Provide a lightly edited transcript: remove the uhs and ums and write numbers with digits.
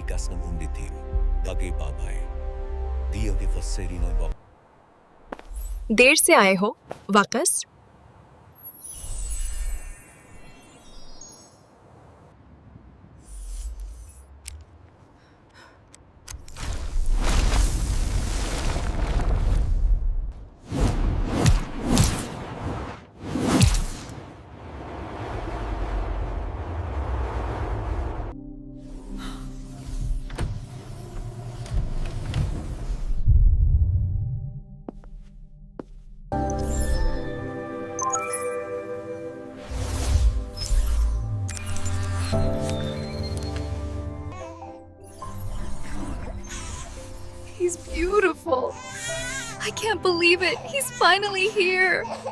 likas ng umbitin. Bagay babay. Diyo que você não é देर से आए हो Vakas? He's beautiful. I can't believe it. He's finally here.